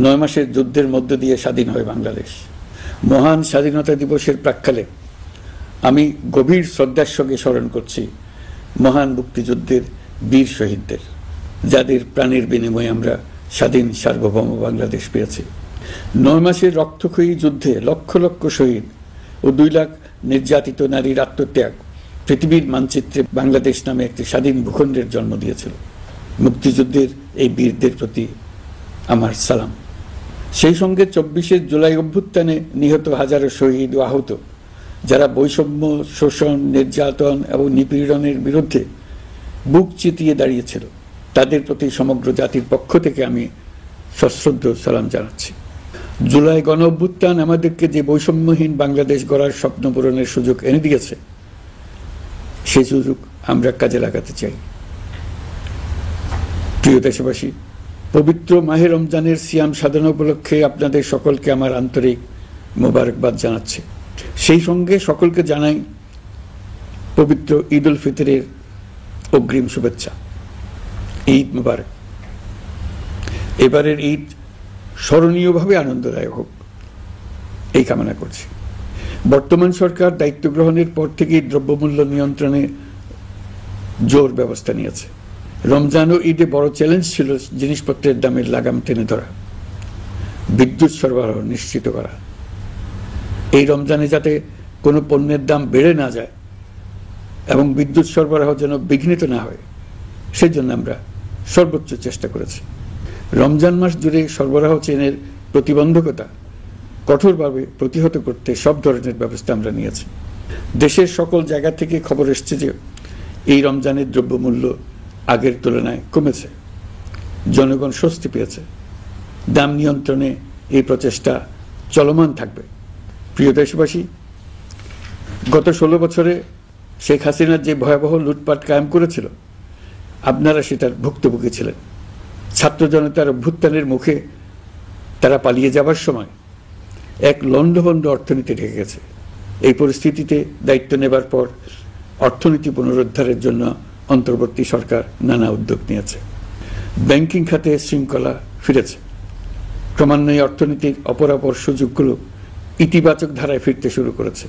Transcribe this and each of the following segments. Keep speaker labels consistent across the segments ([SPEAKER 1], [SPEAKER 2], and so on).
[SPEAKER 1] 9 মাসের যুদ্ধের মধ্য দিয়ে স্বাধীন হয় বাংলাদেশ। মহান স্বাধীনতা দিবসের প্রাক্কালে আমি গভীর শ্রদ্ধার সঙ্গে স্মরণ করছি মহান মুক্তিযুদ্ধের বীর শহীদদের, যাদের প্রাণের বিনিময়ে আমরা স্বাধীন সার্বভৌম বাংলাদেশ পেয়েছি। 9 মাসের রক্তক্ষয়ী যুদ্ধে লক্ষ লক্ষ শহীদ ও 2 লাখ নির্যাতিত নারীর আত্মত্যাগ পৃথিবীর মানচিত্রে বাংলাদেশ নামে একটি স্বাধীন ভূখণ্ডের জন্ম দিয়েছিল। মুক্তিযুদ্ধের এই বীরদের প্রতি আমার সালাম। সেই সঙ্গে 24 জুলাই অভ্যুত্থানে নিহত হাজারো শহীদ ও আহত, যারা বৈষম্য, শোষণ, নির্যাতন এবং নিপীড়নের বিরুদ্ধে বুক চিতিয়ে দাঁড়িয়েছিল, তাদের প্রতি সমগ্র জাতির পক্ষ থেকে আমি সশ্রদ্ধ সালাম জানাচ্ছি। জুলাই গণ অভ্যুত্থান আমাদেরকে যে বৈষম্যহীন বাংলাদেশ গড়ার স্বপ্ন পূরণের সুযোগ এনে দিয়েছে, সেই সুযোগ আমরা কাজে লাগাতে চাই। প্রিয় দেশবাসী, পবিত্র মাহে রমজানের সিয়াম সাধনা উপলক্ষে আপনাদের সকলকে আমার আন্তরিক মোবারকবাদ জানাচ্ছি। সেই সঙ্গে সকলকে জানাই পবিত্র ঈদ উল ফিতরের অগ্রিম শুভেচ্ছা। ঈদ মুবারক। এবারের ঈদ স্মরণীয়ভাবে আনন্দদায়ক হোক, এই কামনা করছি। বর্তমান সরকার দায়িত্ব গ্রহণের পর থেকেই দ্রব্যমূল্য নিয়ন্ত্রণে জোর ব্যবস্থা নিয়েছে। রমজান ও ঈদে বড় চ্যালেঞ্জ ছিল জিনিসপত্রের দামের লাগাম টেনে ধরা, বিদ্যুৎ সরবরাহ নিশ্চিত করা। এই রমজানে যাতে কোনো পণ্যের দাম বেড়ে না যায় এবং বিদ্যুৎ সরবরাহ যেন বিঘ্নিত না হয়, সেজন্য আমরা সর্বোচ্চ চেষ্টা করেছি। রমজান মাস জুড়ে সরবরাহ চেনের প্রতিবন্ধকতা কঠোরভাবে প্রতিহত করতে সব ধরনের ব্যবস্থা আমরা নিয়েছি। দেশের সকল জায়গা থেকে খবর এসছে যে এই রমজানের দ্রব্যমূল্য আগের তুলনায় কমেছে, জনগণ স্বস্তি পেয়েছে। দাম নিয়ন্ত্রণে এই প্রচেষ্টা চলমান থাকবে। প্রিয় দেশবাসী, গত 16 বছরে শেখ হাসিনা যে ভয়াবহ লুটপাট কায়েম করেছিল, আপনারা সেটার ভুক্তভোগী ছিলেন। ছাত্র জনতার অভ্যুত্থানের মুখে তারা পালিয়ে যাবার সময় এক লণ্ডভণ্ড অর্থনীতি ঢেকে গেছে। এই পরিস্থিতিতে দায়িত্ব নেবার পর অর্থনীতি পুনরুদ্ধারের জন্য অন্তর্বর্তী সরকার নানা উদ্যোগ নিয়েছে। ব্যাংকিং খাতে শৃঙ্খলা ফিরেছে। ক্রমান্বয়ে অর্থনীতির অপরাপর সুযোগগুলো ইতিবাচক ধারায় ফিরতে শুরু করেছে।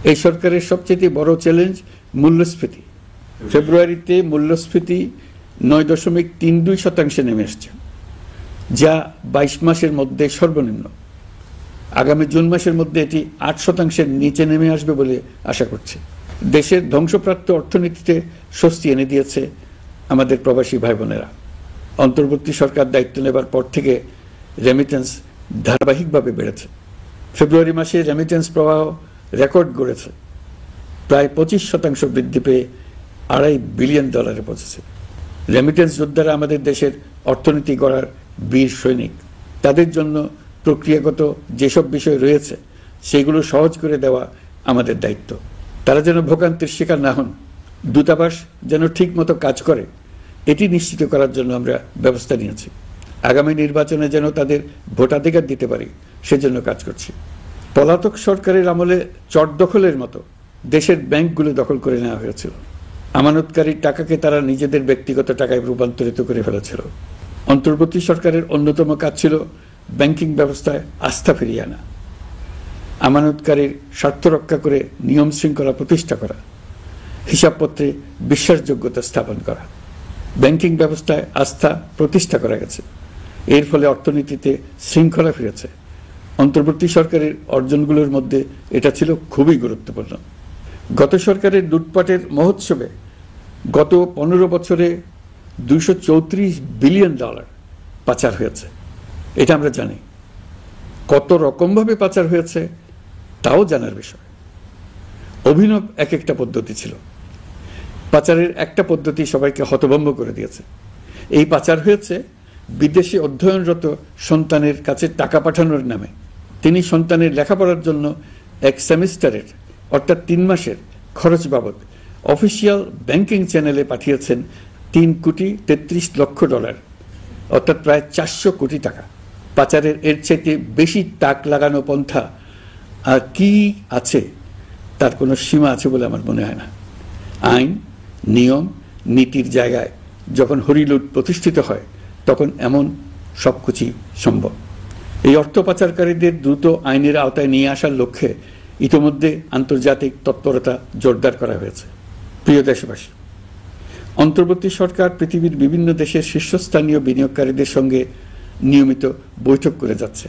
[SPEAKER 1] এই সরকারের সবচেয়ে বড় চ্যালেঞ্জ মূল্যস্ফীতি। ফেব্রুয়ারিতে মূল্যস্ফীতি 9.32% নেমে এসছে, যা 22 মাসের মধ্যে সর্বনিম্ন। আগামী জুন মাসের মধ্যে এটি 8%-এর নিচে নেমে আসবে বলে আশা করছে। দেশের ধ্বংসপ্রাপ্ত অর্থনীতিতে স্বস্তি এনে দিয়েছে আমাদের প্রবাসী ভাই বোনেরা। অন্তর্বর্তী সরকার দায়িত্ব নেবার পর থেকে রেমিটেন্স ধারাবাহিকভাবে বেড়েছে। ফেব্রুয়ারি মাসে রেমিটেন্স প্রবাহ রেকর্ড গড়েছে, প্রায় 25% বৃদ্ধি পেয়ে $2.5 বিলিয়ন পৌঁছেছে। রেমিটেন্স যোদ্ধারা আমাদের দেশের অর্থনীতি গড়ার বীর সৈনিক। তাদের জন্য প্রক্রিয়াগত যেসব বিষয় রয়েছে, সেগুলো সহজ করে দেওয়া আমাদের দায়িত্ব। তারা যেন ভোগান্তির শিকার না হন, দূতাবাস যেন ঠিক মতো কাজ করে, এটি নিশ্চিত করার জন্য আমরা ব্যবস্থা নিয়েছি। আগামী নির্বাচনে যেন তাদের ভোটাধিকার দিতে পারি, সেজন্য কাজ করছি। পলাতক সরকারের আমলে চট দখলের মতো দেশের ব্যাংকগুলো দখল করে নেওয়া হয়েছিল। আমানতকারীর টাকাকে তারা নিজেদের ব্যক্তিগত টাকায় রূপান্তরিত করে ফেলেছিল। অন্তর্বর্তী সরকারের অন্যতম কাজ ছিল ব্যাংকিং ব্যবস্থায় আস্থা ফিরিয়ে আনা, আমানতকারীর স্বার্থ রক্ষা করে নিয়ম শৃঙ্খলা প্রতিষ্ঠা করা, হিসাবপত্রে বিশ্বাসযোগ্যতা স্থাপন করা। ব্যাংকিং ব্যবস্থায় আস্থা প্রতিষ্ঠা করা গেছে। এর ফলে অর্থনীতিতে শৃঙ্খলা ফিরেছে। অন্তর্বর্তী সরকারের অর্জনগুলোর মধ্যে এটা ছিল খুবই গুরুত্বপূর্ণ। গত সরকারের লুটপাটের মহোৎসবে গত 15 বছরে $234 বিলিয়ন পাচার হয়েছে। এটা আমরা জানি। কত রকমভাবে পাচার হয়েছে তাও জানার বিষয়। অভিনব এক একটা পদ্ধতি ছিল। পাচারের একটা পদ্ধতি সবাইকে হতভম্ব করে দিয়েছে। এই পাচার হয়েছে বিদেশে অধ্যয়নরত সন্তানের কাছে টাকা পাঠানোর নামে। তিনি সন্তানের লেখাপড়ার জন্য এক সেমিস্টারের অর্থাৎ 3 মাসের খরচ বাবদ অফিসিয়াল ব্যাংকিং চ্যানেলে পাঠিয়েছেন $3.33 কোটি, অর্থাৎ প্রায় 400 কোটি টাকা। পাচারের এর চাইতে বেশি তাক লাগানো পন্থা আর কি আছে, তার কোনো সীমা আছে বলে আমার মনে হয় না। আইন, নিয়ম, নীতির জায়গায় যখন হরিলুট প্রতিষ্ঠিত হয়, তখন এমন সবকিছুই সম্ভব। এই অর্থ পাচারকারীদের দ্রুত আইনের আওতায় নিয়ে আসার লক্ষ্যে ইতোমধ্যে আন্তর্জাতিক তৎপরতা জোরদার করা হয়েছে। প্রিয় দেশবাসী, অন্তর্বর্তী সরকার পৃথিবীর বিভিন্ন দেশের শীর্ষস্থানীয় বিনিয়োগকারীদের সঙ্গে নিয়মিত বৈঠক করে যাচ্ছে।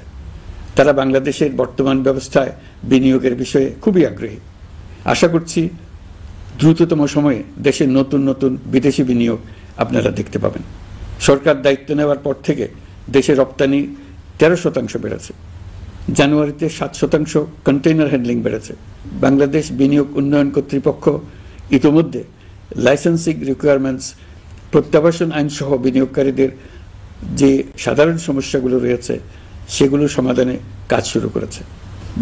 [SPEAKER 1] তারা বাংলাদেশের বর্তমান ব্যবস্থায় বিনিয়োগের বিষয়ে খুবই আগ্রহী। আশা করছি দ্রুততম সময়ে দেশের নতুন নতুন বিদেশি বিনিয়োগ আপনারা দেখতে পাবেন। সরকার দায়িত্ব নেওয়ার পর থেকে দেশের রপ্তানি 13% বেড়েছে। জানুয়ারিতে 7% কন্টেইনার হ্যান্ডলিং বেড়েছে। বাংলাদেশ বিনিয়োগ উন্নয়ন কর্তৃপক্ষ ইতোমধ্যে লাইসেন্সিং রিকোয়ারমেন্টস, প্রত্যাবাসন আইন সহ বিনিয়োগকারীদের যে সাধারণ সমস্যাগুলো রয়েছে সেগুলো সমাধানে কাজ শুরু করেছে।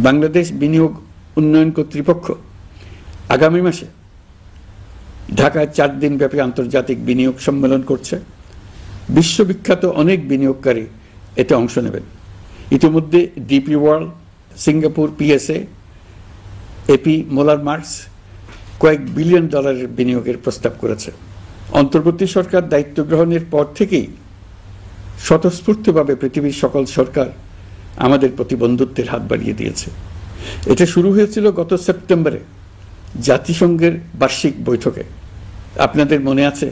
[SPEAKER 1] বাংলাদেশ বিনিয়োগ উন্নয়ন কর্তৃপক্ষ আগামী মাসে ঢাকায় 4 দিন ব্যাপী আন্তর্জাতিক বিনিয়োগ সম্মেলন করছে। বিশ্ববিখ্যাত অনেক বিনিয়োগকারী এতে অংশ নেবেন। ইতিমধ্যে DP World, Singapore PSA, AP Moller Maersk কয়েক বিলিয়ন ডলারের বিনিয়োগের প্রস্তাব করেছে। অন্তর্বর্তী সরকার দায়িত্ব গ্রহণের পর থেকেই স্বতঃস্ফূর্তভাবে পৃথিবীর সকল সরকার আমাদের প্রতি বন্ধুত্বের হাত বাড়িয়ে দিয়েছে। এটা শুরু হয়েছিল গত সেপ্টেম্বরে জাতিসংঘের বার্ষিক বৈঠকে। আপনাদের মনে আছে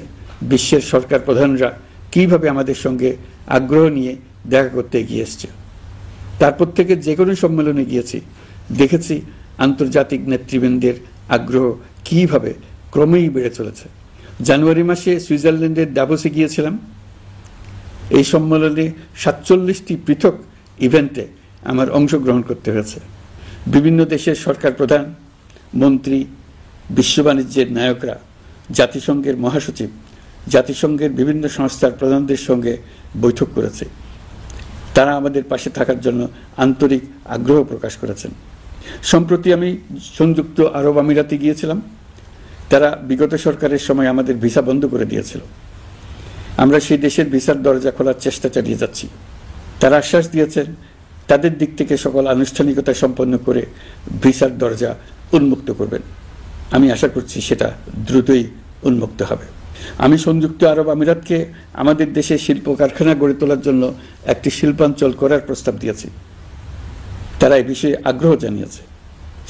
[SPEAKER 1] বিশ্বের সরকার প্রধানরা কিভাবে আমাদের সঙ্গে আগ্রহ নিয়ে দেখা করতে এগিয়ে এসছে। তারপর থেকে যে কোনো সম্মেলনে গিয়েছি, দেখেছি আন্তর্জাতিক নেতৃবৃন্দের আগ্রহ কিভাবে ক্রমেই বেড়ে চলেছে। জানুয়ারি মাসে সুইজারল্যান্ডের দাভোসে গিয়েছিলাম। এই সম্মেলনে 47টি পৃথক ইভেন্টে আমার অংশগ্রহণ করতে হয়েছে। বিভিন্ন দেশের সরকার প্রধান, মন্ত্রী, বিশ্ব বাণিজ্যের নায়করা, জাতিসংঘের মহাসচিব, জাতিসংঘের বিভিন্ন সংস্থার প্রধানদের সঙ্গে বৈঠক করেছে। তারা আমাদের পাশে থাকার জন্য আন্তরিক আগ্রহ প্রকাশ করেছেন। সম্প্রতি আমি সংযুক্ত আরব আমিরাতে গিয়েছিলাম। তারা বিগত সরকারের সময় আমাদের ভিসা বন্ধ করে দিয়েছিল। আমরা সেই দেশের ভিসার দরজা খোলার চেষ্টা চালিয়ে যাচ্ছি। তারা আশ্বাস দিয়েছেন তাদের দিক থেকে সকল আনুষ্ঠানিকতা সম্পন্ন করে ভিসার দরজা উন্মুক্ত করবেন। আমি আশা করছি সেটা দ্রুতই উন্মুক্ত হবে। আমি সংযুক্ত আরব আমিরাতকে আমাদের দেশে শিল্প কারখানা গড়ে তোলার জন্য একটি শিল্পাঞ্চল করার প্রস্তাব দিয়েছি। তারা এই বিষয়ে আগ্রহ জানিয়েছে।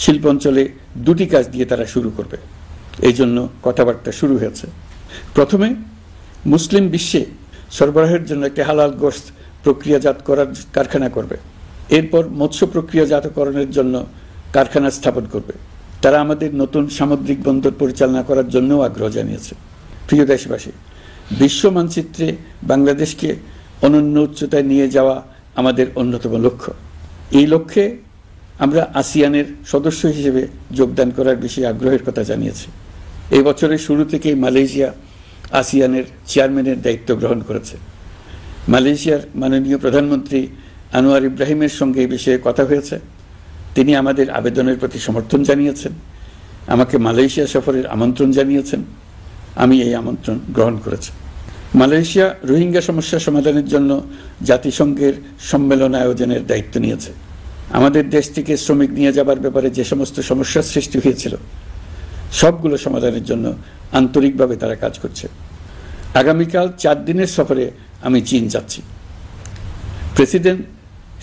[SPEAKER 1] শিল্পাঞ্চলে 2টি কাজ দিয়ে তারা শুরু করবে, এই জন্য কথাবার্তা শুরু হয়েছে। প্রথমে মুসলিম বিশ্বে সরবরাহের জন্য একটি হালাল গোশত প্রক্রিয়াজাত করার কারখানা করবে। এরপর মৎস্য প্রক্রিয়াজাতকরণের জন্য কারখানা স্থাপন করবে। তারা আমাদের নতুন সামুদ্রিক বন্দর পরিচালনা করার জন্যও আগ্রহ জানিয়েছে। প্রিয় দেশবাসী, বিশ্ব মানচিত্রে বাংলাদেশকে অনন্য উচ্চতায় নিয়ে যাওয়া আমাদের অন্যতম লক্ষ্য। এই লক্ষ্যে আমরা আসিয়ানের সদস্য হিসেবে যোগদান করার বিষয়ে আগ্রহের কথা জানিয়েছি। এই বছরের শুরু থেকেই মালয়েশিয়া আসিয়ানের চেয়ারম্যানের দায়িত্ব গ্রহণ করেছে। মালয়েশিয়ার মাননীয় প্রধানমন্ত্রী আনোয়ার ইব্রাহিমের সঙ্গে এই বিষয়ে কথা হয়েছে। তিনি আমাদের আবেদনের প্রতি সমর্থন জানিয়েছেন, আমাকে মালয়েশিয়া সফরের আমন্ত্রণ জানিয়েছেন। আমি এই আমন্ত্রণ গ্রহণ করেছি। মালয়েশিয়া রোহিঙ্গা সমস্যা সমাধানের জন্য জাতিসংঘের সম্মেলন আয়োজনের দায়িত্ব নিয়েছে। আমাদের দেশ থেকে শ্রমিক নিয়ে যাবার ব্যাপারে যে সমস্ত সমস্যার সৃষ্টি হয়েছিল সবগুলো সমাধানের জন্য আন্তরিকভাবে তারা কাজ করছে। আগামীকাল 4 দিনের সফরে আমি চীন যাচ্ছি। প্রেসিডেন্ট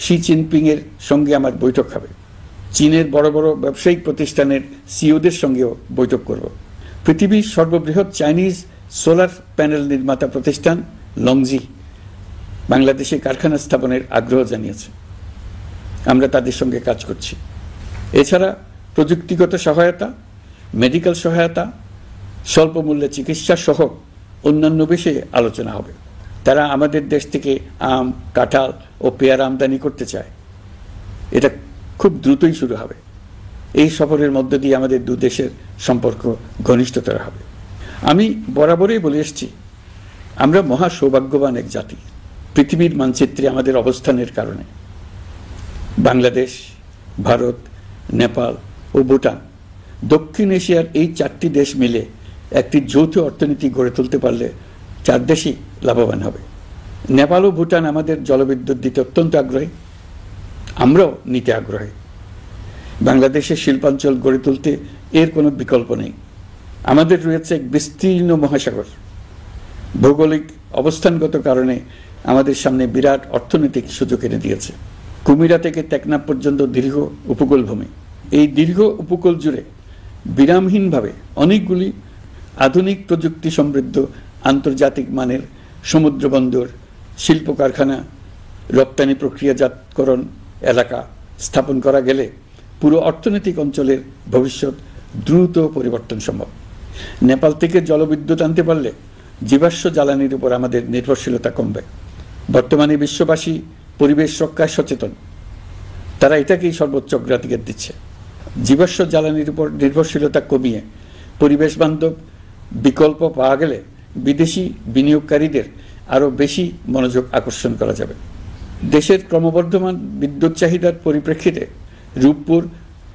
[SPEAKER 1] শি জিনপিং এর সঙ্গে আমার বৈঠক হবে। চীনের বড় বড় ব্যবসায়িক প্রতিষ্ঠানের সিইওদের সঙ্গেও বৈঠক করব। পৃথিবীর সর্ববৃহৎ চাইনিজ সোলার প্যানেল নির্মাতা প্রতিষ্ঠান লংজি বাংলাদেশে কারখানা স্থাপনের আগ্রহ জানিয়েছে। আমরা তাদের সঙ্গে কাজ করছি। এছাড়া প্রযুক্তিগত সহায়তা, মেডিকেল সহায়তা, স্বল্প মূল্যে চিকিৎসা সহ অন্যান্য বিষয়ে আলোচনা হবে। তারা আমাদের দেশ থেকে আম, কাঁঠাল ও পেয়ারা আমদানি করতে চায়। এটা খুব দ্রুতই শুরু হবে। এই সফরের মধ্য দিয়ে আমাদের 2 দেশের সম্পর্ক ঘনিষ্ঠতর হবে। আমি বরাবরই বলে এসেছি, আমরা মহা সৌভাগ্যবান এক জাতি। পৃথিবীর মানচিত্রে আমাদের অবস্থানের কারণে বাংলাদেশ, ভারত, নেপাল ও ভুটান, দক্ষিণ এশিয়ার এই 4টি দেশ মিলে একটি যৌথ অর্থনীতি গড়ে তুলতে পারলে 4 দেশই লাভবান হবে। নেপাল ও ভুটান আমাদের জলবিদ্যুৎ দিতে অত্যন্ত আগ্রহী, আমরাও নিতে আগ্রহী। বাংলাদেশের শিল্পাঞ্চল গড়ে তুলতে এর কোনো বিকল্প নেই। আমাদের রয়েছে এক বিস্তীর্ণ মহাসাগর। ভৌগোলিক অবস্থানগত কারণে আমাদের সামনে বিরাট অর্থনৈতিক সুযোগ এনে দিয়েছে। কুমিরা থেকে টেকনাফ পর্যন্ত দীর্ঘ উপকূল ভূমি। এই দীর্ঘ উপকূল জুড়ে বিরামহীনভাবে অনেকগুলি আধুনিক প্রযুক্তি সমৃদ্ধ আন্তর্জাতিক মানের সমুদ্র বন্দর, শিল্প কারখানা, রপ্তানি প্রক্রিয়াজাতকরণ এলাকা স্থাপন করা গেলে পুরো অর্থনৈতিক অঞ্চলের ভবিষ্যৎ দ্রুত পরিবর্তন সম্ভব। নেপাল থেকে জলবিদ্যুৎ আনতে পারলে জীবাশ্ম জ্বালানির উপর আমাদের নির্ভরশীলতা কমবে। বর্তমানে বিশ্ববাসী পরিবেশ রক্ষায় সচেতন, তারা এটাকেই সর্বোচ্চ অগ্রাধিকার দিচ্ছে। জীবাশ্ম জ্বালানির উপর নির্ভরশীলতা কমিয়ে পরিবেশ বান্ধব বিকল্প পাওয়া গেলে বিদেশি বিনিয়োগকারীদের আরও বেশি মনোযোগ আকর্ষণ করা যাবে। দেশের ক্রমবর্ধমান বিদ্যুৎ চাহিদার পরিপ্রেক্ষিতে রূপপুর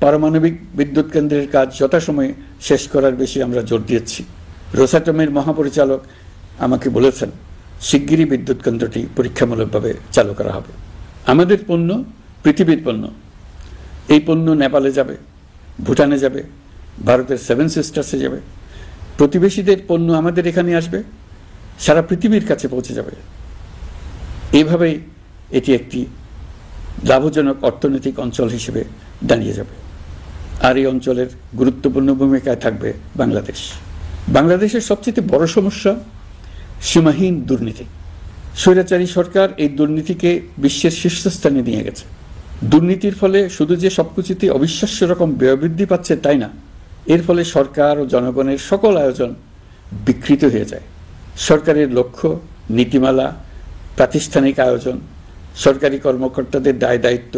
[SPEAKER 1] পারমাণবিক বিদ্যুৎ কেন্দ্রের কাজ যথাসময়ে শেষ করার বেশি আমরা জোর দিয়েছি। রোসাটমের মহাপরিচালক আমাকে বলেছেন শিগগিরই বিদ্যুৎ কেন্দ্রটি পরীক্ষামূলকভাবে চালু করা হবে। আমাদের পণ্য পৃথিবীর পণ্য। এই পণ্য নেপালে যাবে, ভুটানে যাবে, ভারতের 7 সিস্টার্সে যাবে। প্রতিবেশীদের পণ্য আমাদের এখানে আসবে, সারা পৃথিবীর কাছে পৌঁছে যাবে। এইভাবেই এটি একটি লাভজনক অর্থনৈতিক অঞ্চল হিসেবে দাঁড়িয়ে যাবে। আর এই অঞ্চলের গুরুত্বপূর্ণ ভূমিকায় থাকবে বাংলাদেশ। বাংলাদেশের সবচেয়ে বড় সমস্যা সীমাহীন দুর্নীতি। স্বৈরাচারী সরকার এই দুর্নীতিকে বিশ্বের শীর্ষস্থানে নিয়ে গেছে। দুর্নীতির ফলে শুধু যে সবকিছুতে অবিশ্বাস্য রকম ব্যয় বৃদ্ধি পাচ্ছে তাই না, এর ফলে সরকার ও জনগণের সকল আয়োজন বিকৃত হয়ে যায়। সরকারের লক্ষ্য, নীতিমালা, প্রাতিষ্ঠানিক আয়োজন, সরকারি কর্মকর্তাদের দায় দায়িত্ব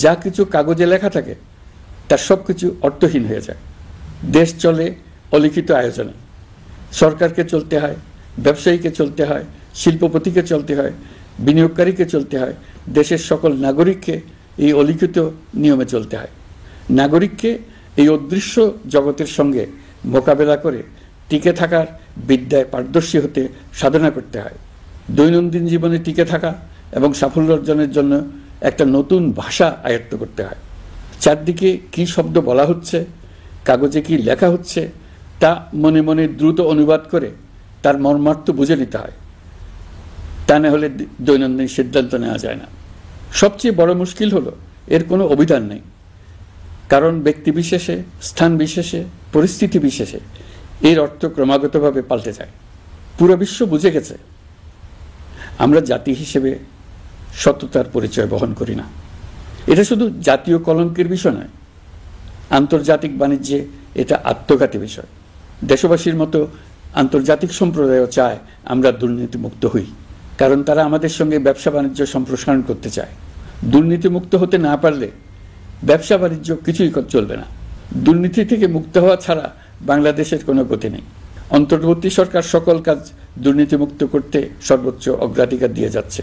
[SPEAKER 1] যা কিছু কাগজে লেখা থাকে তার সব কিছু অর্থহীন হয়ে যায়। দেশ চলে অলিখিত আয়োজনে। সরকারকে চলতে হয়, ব্যবসায়ীকে চলতে হয়, শিল্পপতিকে চলতে হয়, বিনিয়োগকারীকে চলতে হয়, দেশের সকল নাগরিককে এই অলিখিত নিয়মে চলতে হয়। নাগরিককে এই অদৃশ্য জগতের সঙ্গে মোকাবেলা করে টিকে থাকার বিদ্যায় পারদর্শী হতে সাধনা করতে হয়। দৈনন্দিন জীবনে টিকে থাকা এবং সাফল্য অর্জনের জন্য একটা নতুন ভাষা আয়ত্ত করতে হয়। চারদিকে কি শব্দ বলা হচ্ছে, কাগজে কি লেখা হচ্ছে তা মনে মনে দ্রুত অনুবাদ করে তার মর্মার্থ বুঝে নিতে হয়। তা না হলে দৈনন্দিন সিদ্ধান্ত নেওয়া যায় না। সবচেয়ে বড় মুশকিল হলো এর কোনো অভিধান নেই। কারণ ব্যক্তি বিশেষে, স্থান বিশেষে, পরিস্থিতি বিশেষে এর অর্থ ক্রমাগতভাবে পাল্টে যায়। পুরো বিশ্ব বুঝে গেছে আমরা জাতি হিসেবে সততার পরিচয় বহন করি না। এটা শুধু জাতীয় কলঙ্কের বিষয় নয়, আন্তর্জাতিক বাণিজ্যে এটা আত্মঘাতী বিষয়। দেশবাসীর মতো আন্তর্জাতিক সম্প্রদায়ও চায় আমরা দুর্নীতিমুক্ত হই, কারণ তারা আমাদের সঙ্গে ব্যবসা বাণিজ্য সম্প্রসারণ করতে চায়। দুর্নীতিমুক্ত হতে না পারলে ব্যবসা বাণিজ্য কিছুই চলবে না। দুর্নীতি থেকে মুক্ত হওয়া ছাড়া বাংলাদেশের কোনো গতি নেই। অন্তর্বর্তী সরকার সকল কাজ দুর্নীতিমুক্ত করতে সর্বোচ্চ অগ্রাধিকার দিয়ে যাচ্ছে।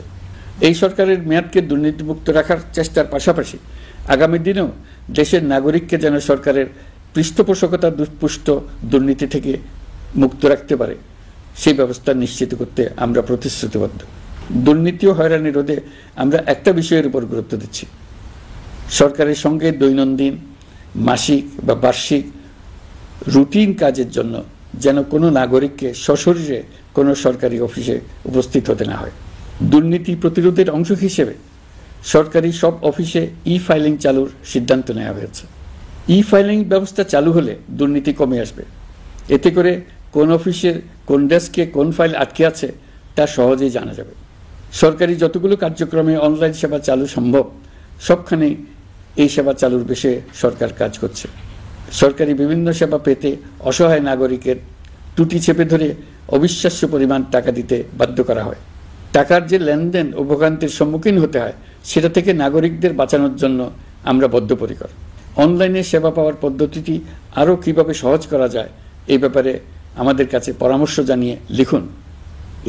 [SPEAKER 1] এই সরকারের মেয়াদকে দুর্নীতিমুক্ত রাখার চেষ্টার পাশাপাশি আগামী দিনেও দেশের নাগরিককে যেন সরকারের পৃষ্ঠপোষকতা দুষ্পুষ্ট দুর্নীতি থেকে মুক্ত রাখতে পারে সেই ব্যবস্থা নিশ্চিত করতে আমরা প্রতিশ্রুতিবদ্ধ। দুর্নীতি ও হয়রানি রোধে আমরা একটা বিষয়ের উপর গুরুত্ব দিচ্ছি। সরকারের সঙ্গে দৈনন্দিন, মাসিক বা বার্ষিক রুটিন কাজের জন্য যেন কোনো নাগরিককে সশরীরে কোনো সরকারি অফিসে উপস্থিত হতে না হয়। দুর্নীতি প্রতিরোধের অংশ হিসেবে সরকারি সব অফিসে ই-ফাইলিং চালুর সিদ্ধান্ত নেওয়া হয়েছে। ই-ফাইলিং ব্যবস্থা চালু হলে দুর্নীতি কমে আসবে। এতে করে কোন অফিসের কোন ডেস্কে কোন ফাইল আটকে আছে তা সহজেই জানা যাবে। সরকারি যতগুলো কার্যক্রমে অনলাইন সেবা চালু সম্ভব সবখানে এই সেবা চালুর বিষয়ে সরকার কাজ করছে। সরকারি বিভিন্ন সেবা পেতে অসহায় নাগরিকের টুটি চেপে ধরে অবিশ্বাস্য পরিমাণ টাকা দিতে বাধ্য করা হয়। টাকার যে লেনদেন ও ভোগান্তির সম্মুখীন হতে হয় সেটা থেকে নাগরিকদের বাঁচানোর জন্য আমরা বদ্ধপরিকর। অনলাইনে সেবা পাওয়ার পদ্ধতিটি আরও কিভাবে সহজ করা যায় এই ব্যাপারে আমাদের কাছে পরামর্শ জানিয়ে লিখুন,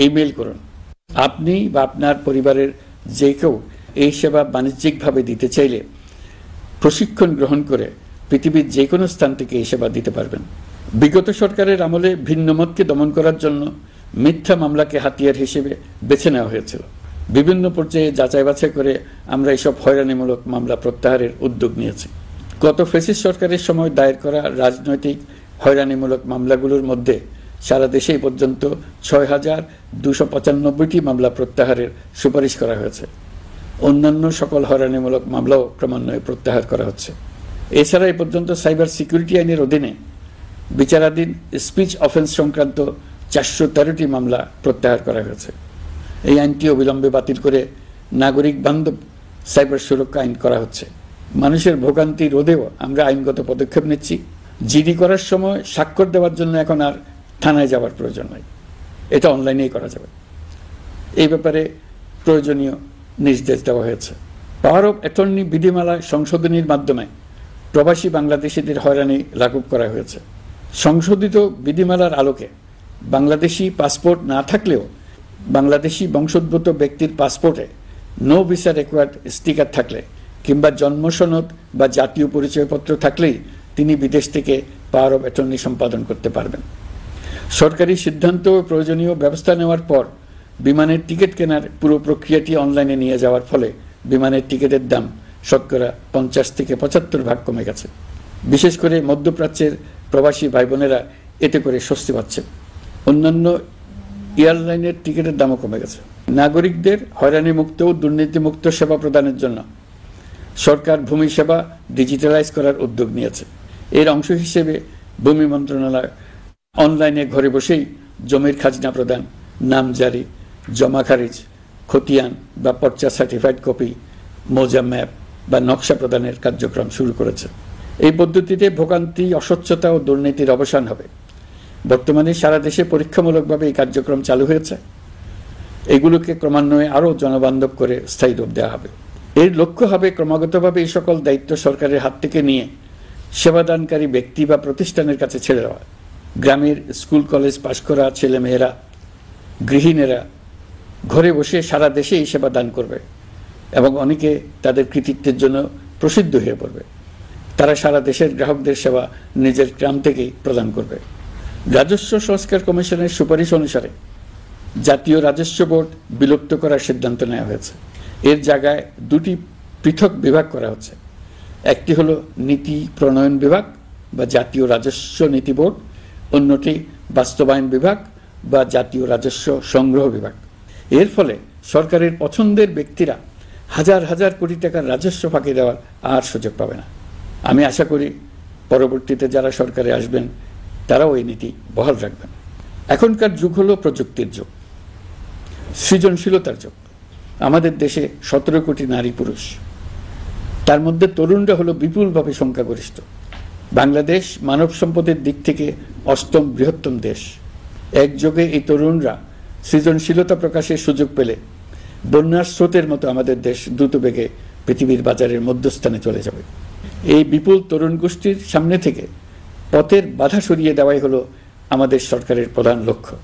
[SPEAKER 1] ইমেইল করুন। আপনি বা আপনার পরিবারের যে কেউ এই সেবা বাণিজ্যিকভাবে দিতে চাইলে প্রশিক্ষণ গ্রহণ করে পৃথিবীর যে কোনো স্থান থেকে এই সেবা দিতে পারবেন। বিগত সরকারের আমলে ভিন্ন মতকে দমন করার জন্য মিথ্যা মামলাকে হাতিয়ার হিসেবে বেছে নেওয়া হয়েছিল। বিভিন্ন পর্যায়ে যাচাই বাছাই করে আমরা এইসব হয়রানিমূলক মামলা প্রত্যাহারের উদ্যোগ নিয়েছি। গত ফ্যাসিস্ট সরকারের সময় দায়ের করা রাজনৈতিক হয়রানিমূলক মামলাগুলোর মধ্যে সারা দেশে পর্যন্ত ৬,২৯৫টি মামলা প্রত্যাহারের সুপারিশ করা হয়েছে। অন্যান্য সকল হয়রানিমূলক মামলাও ক্রমান্বয়ে প্রত্যাহার করা হচ্ছে। এছাড়া এ পর্যন্ত সাইবার সিকিউরিটি আইনের অধীনে বিচারাধীন স্পিচ অফেন্স সংক্রান্ত 413টি মামলা প্রত্যাহার করা হয়েছে। এই আইনটি অবিলম্বে বাতিল করে নাগরিক বান্ধব সাইবার সুরক্ষা আইন করা হচ্ছে। মানুষের ভোগান্তি রোধেও আমরা আইনগত পদক্ষেপ নিচ্ছি। জিডি করার সময় স্বাক্ষর দেওয়ার জন্য এখন আর থানায় যাওয়ার প্রয়োজন নাই, এটা অনলাইনেই করা যাবে। এই ব্যাপারে প্রয়োজনীয় নির্দেশ দেওয়া হয়েছে। পাওয়ার অফ অ্যাটর্নি বিধিমালা সংশোধনীর মাধ্যমে প্রবাসী বাংলাদেশিদের হয়রানি লাঘব করা হয়েছে। সংশোধিত বিধিমালার আলোকে বাংলাদেশি পাসপোর্ট না থাকলেও বাংলাদেশি বংশোদ্ভূত ব্যক্তির পাসপোর্টে নো ভিসা রিকোয়ার্ড স্টিকার থাকলে কিংবা জন্ম সনদ বা জাতীয় পরিচয়পত্র থাকলেই তিনি বিদেশ থেকে পাওয়ার অফ অ্যাটর্নি সম্পাদন করতে পারবেন। সরকারি সিদ্ধান্ত ও প্রয়োজনীয় ব্যবস্থা নেওয়ার পর বিমানের টিকিট কেনার পুরো প্রক্রিয়াটি অনলাইনে নিয়ে যাওয়ার ফলে বিমানের টিকিটের দাম শতকরা 50 থেকে 75% কমে গেছে। বিশেষ করে মধ্যপ্রাচ্যের প্রবাসী ভাই বোনেরা এতে করে স্বস্তি পাচ্ছেন। অন্যান্য এয়ারলাইনের টিকিটের দামও কমে গেছে। নাগরিকদের হয়রানিমুক্ত ও দুর্নীতিমুক্ত সেবা প্রদানের জন্য সরকার ভূমি সেবা ডিজিটালাইজ করার উদ্যোগ নিয়েছে। এর অংশ হিসেবে ভূমি মন্ত্রণালয় অনলাইনে ঘরে বসেই জমির খাজনা প্রদান, নামজারি, জমা খারিজ, খতিয়ান বা পর্চা সার্টিফাইড কপি, মৌজা ম্যাপ বা নকশা প্রদানের কার্যক্রম শুরু করেছে। এই পদ্ধতিতে ভোগান্তি, অস্বচ্ছতা ও দুর্নীতির অবসান হবে। বর্তমানে সারা দেশে পরীক্ষামূলকভাবে এই কার্যক্রম চালু হয়েছে। এগুলোকে ক্রমান্বয়ে আরও জনবান্ধব করে স্থায়ী রূপ দেওয়া হবে। এর লক্ষ্য হবে ক্রমাগতভাবে এই সকল দায়িত্ব সরকারের হাত থেকে নিয়ে সেবাদানকারী ব্যক্তি বা প্রতিষ্ঠানের কাছে ছেড়ে দেওয়া। গ্রামের স্কুল কলেজ পাশ করা ছেলেমেয়েরা, গৃহিণীরা ঘরে বসে সারা দেশে এই সেবা দান করবে এবং অনেকে তাদের কৃতিত্বের জন্য প্রসিদ্ধ হয়ে পড়বে। তারা সারা দেশের গ্রাহকদের সেবা নিজের গ্রাম থেকেই প্রদান করবে। রাজস্ব সংস্কার কমিশনের সুপারিশ অনুসারে জাতীয় রাজস্ব বোর্ড বিলুপ্ত করার সিদ্ধান্ত নেওয়া হয়েছে। এর জায়গায় দুটি পৃথক বিভাগ করা হচ্ছে। একটি হলো নীতি প্রণয়ন বিভাগ বা জাতীয় রাজস্ব নীতি বোর্ড, অন্যটি বাস্তবায়ন বিভাগ বা জাতীয় রাজস্ব সংগ্রহ বিভাগ। এর ফলে সরকারের পছন্দের ব্যক্তিরা হাজার হাজার কোটি টাকার রাজস্ব ফাঁকি দেওয়ার আর সুযোগ পাবে না। আমি আশা করি পরবর্তীতে যারা সরকারে আসবেন তারাও এই নীতি বহাল রাখবেন। এখনকার যুগ হলো প্রযুক্তির যুগ, সৃজনশীলতার যুগ। আমাদের দেশে 17 কোটি নারী পুরুষ, তার মধ্যে তরুণরা হলো বিপুলভাবে সংখ্যাগরিষ্ঠ। বাংলাদেশ মানব সম্পদের দিক থেকে 8ম বৃহত্তম দেশ। একযোগে এই তরুণরা সৃজনশীলতা প্রকাশের সুযোগ পেলে বন্যার স্রোতের মতো আমাদের দেশ দ্রুত বেগে পৃথিবীর বাজারের মধ্যস্থানে চলে যাবে। এই বিপুল তরুণ গোষ্ঠীর সামনে থেকে পথের বাধা সরিয়ে দেওয়াই হলো আমাদের সরকারের প্রধান লক্ষ্য।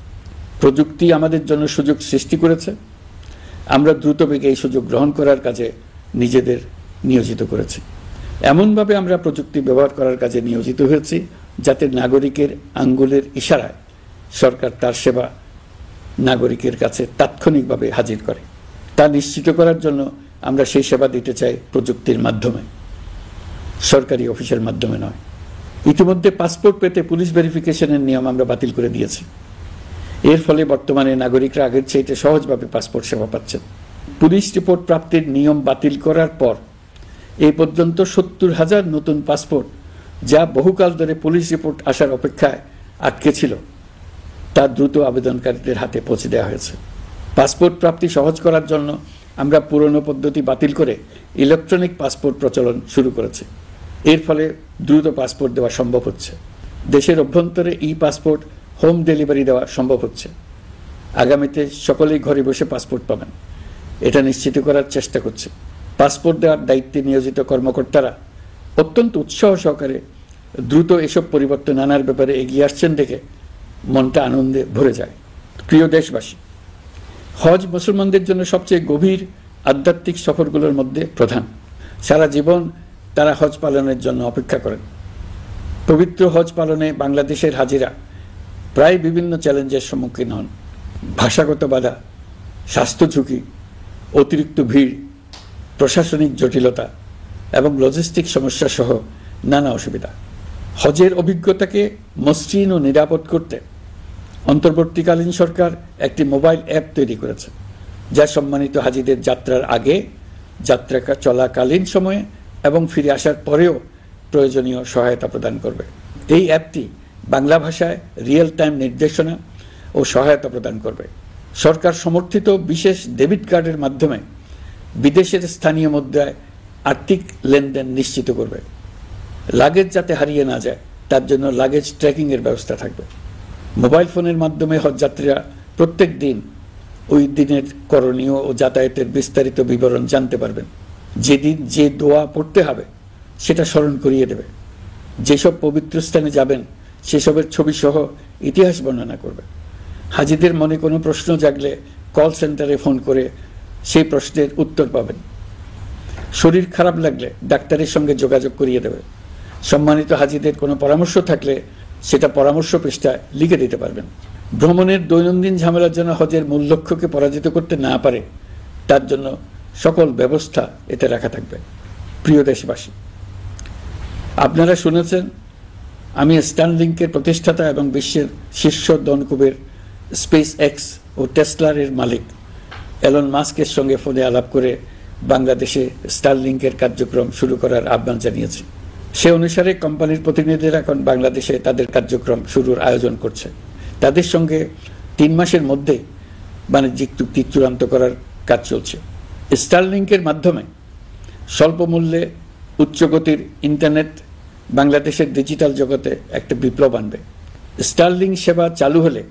[SPEAKER 1] প্রযুক্তি আমাদের জন্য সুযোগ সৃষ্টি করেছে, আমরা দ্রুত বেগে এই সুযোগ গ্রহণ করার কাজে নিজেদের নিয়োজিত করেছি। এমনভাবে আমরা প্রযুক্তি ব্যবহার করার কাজে নিয়োজিত হয়েছি যাতে নাগরিকের আঙ্গুলের ইশারায় সরকার তার সেবা নাগরিকের কাছে তাৎক্ষণিকভাবে হাজির করে। তা নিশ্চিত করার জন্য আমরা সেই সেবা দিতে চাই প্রযুক্তির মাধ্যমে, সরকারি অফিসের মাধ্যমে নয়। ইতিমধ্যে পাসপোর্ট পেতে পুলিশ ভেরিফিকেশনের নিয়ম আমরা বাতিল করে দিয়েছি। এর ফলে বর্তমানে নাগরিকরা আগের চাইতে সহজভাবে পাসপোর্ট সেবা পাচ্ছেন। পুলিশ রিপোর্ট প্রাপ্তির নিয়ম বাতিল করার পর এই পর্যন্ত 70,000 নতুন পাসপোর্ট, যা বহুকাল ধরে পুলিশ রিপোর্ট আসার অপেক্ষায় আটকে ছিল, তা দ্রুত আবেদনকারীদের হাতে পৌঁছে দেওয়া হয়েছে। পাসপোর্ট প্রাপ্তি সহজ করার জন্য আমরা পুরনো পদ্ধতি বাতিল করে ইলেকট্রনিক পাসপোর্ট প্রচলন শুরু করেছি। এর ফলে দ্রুত পাসপোর্ট দেওয়া সম্ভব হচ্ছে। দেশের অভ্যন্তরে ই পাসপোর্ট হোম ডেলিভারি দেওয়া সম্ভব হচ্ছে। আগামীতে সকলেই ঘরে বসে পাসপোর্ট পাবেন, এটা নিশ্চিত করার চেষ্টা করছে। পাসপোর্ট দেওয়ার দায়িত্বে নিয়োজিত কর্মকর্তারা অত্যন্ত উৎসাহ সহকারে দ্রুত এসব পরিবর্তন আনার ব্যাপারে এগিয়ে আসছেন দেখে মনটা আনন্দে ভরে যায়। প্রিয় দেশবাসী, হজ মুসলমানদের জন্য সবচেয়ে গভীর আধ্যাত্মিক সফরগুলোর মধ্যে প্রধান। সারা জীবন তারা হজ পালনের জন্য অপেক্ষা করেন। পবিত্র হজ পালনে বাংলাদেশের হাজিরা প্রায় বিভিন্ন চ্যালেঞ্জের সম্মুখীন হন। ভাষাগত বাধা, স্বাস্থ্য ঝুঁকি, অতিরিক্ত ভিড়, প্রশাসনিক জটিলতা এবং লজিস্টিক সমস্যা সহ নানা অসুবিধা। হজের অভিজ্ঞতাকে মসৃণ ও নিরাপদ করতে অন্তর্বর্তীকালীন সরকার একটি মোবাইল অ্যাপ তৈরি করেছে, যা সম্মানিত হাজিদের যাত্রার আগে যাত্রা চলাকালীন সময়ে এবং ফিরে আসার পরেও প্রয়োজনীয় সহায়তা প্রদান করবে। এই অ্যাপটি বাংলা ভাষায় রিয়েল টাইম নির্দেশনা ও সহায়তা প্রদান করবে। সরকার সমর্থিত বিশেষ ডেবিট কার্ডের মাধ্যমে বিদেশের স্থানীয় মুদ্রায় আর্থিক লেনদেন নিশ্চিত করবে। লাগেজ যাতে হারিয়ে না যায় তার জন্য লাগেজ ট্র্যাকিং এর ব্যবস্থা থাকবে। মোবাইল ফোনের মাধ্যমে হজযাত্রীরা প্রত্যেক দিন ওই দিনের করণীয় ও যাতায়াতের বিস্তারিত বিবরণ জানতে পারবেন। যেদিন যে দোয়া পড়তে হবে সেটা স্মরণ করিয়ে দেবে। যেসব পবিত্র স্থানে যাবেন সেসবের ছবি সহ ইতিহাস বর্ণনা করবে। হাজিদের মনে কোনো প্রশ্ন জাগলে কল সেন্টারে ফোন করে সেই প্রশ্নের উত্তর পাবেন। শরীর খারাপ লাগলে ডাক্তারের সঙ্গে যোগাযোগ করিয়ে দেবে। সম্মানিত হাজিদের কোনো পরামর্শ থাকলে সেটা পরামর্শ পৃষ্ঠায় লিখে দিতে পারবেন। ভ্রমণের দৈনন্দিন ঝামেলার জন্য হজের মূল লক্ষ্যকে পরাজিত করতে না পারে তার জন্য সকল ব্যবস্থা এতে রাখা থাকবে। প্রিয় দেশবাসী, আপনারা শুনেছেন আমি স্টারলিংকের প্রতিষ্ঠাতা এবং বিশ্বের শীর্ষ ধনকুবের স্পেস এক্স ও টেসলার এর মালিক এলন মাস্কের সঙ্গে ফোনে আলাপ করে বাংলাদেশে স্টারলিংকের কার্যক্রম শুরু করার আহ্বান জানিয়েছি। সে অনুসারে কোম্পানির প্রতিনিধিরা এখন বাংলাদেশে তাদের কার্যক্রম শুরুর আয়োজন করছে। তাদের সঙ্গে 3 মাসের মধ্যে বাণিজ্যিক চুক্তি চূড়ান্ত করার কাজ চলছে। স্টারলিংকের মাধ্যমে স্বল্প মূল্যে উচ্চগতির ইন্টারনেট বাংলাদেশের ডিজিটাল জগতে একটা বিপ্লব আনবে। স্টারলিংক সেবা চালু হলে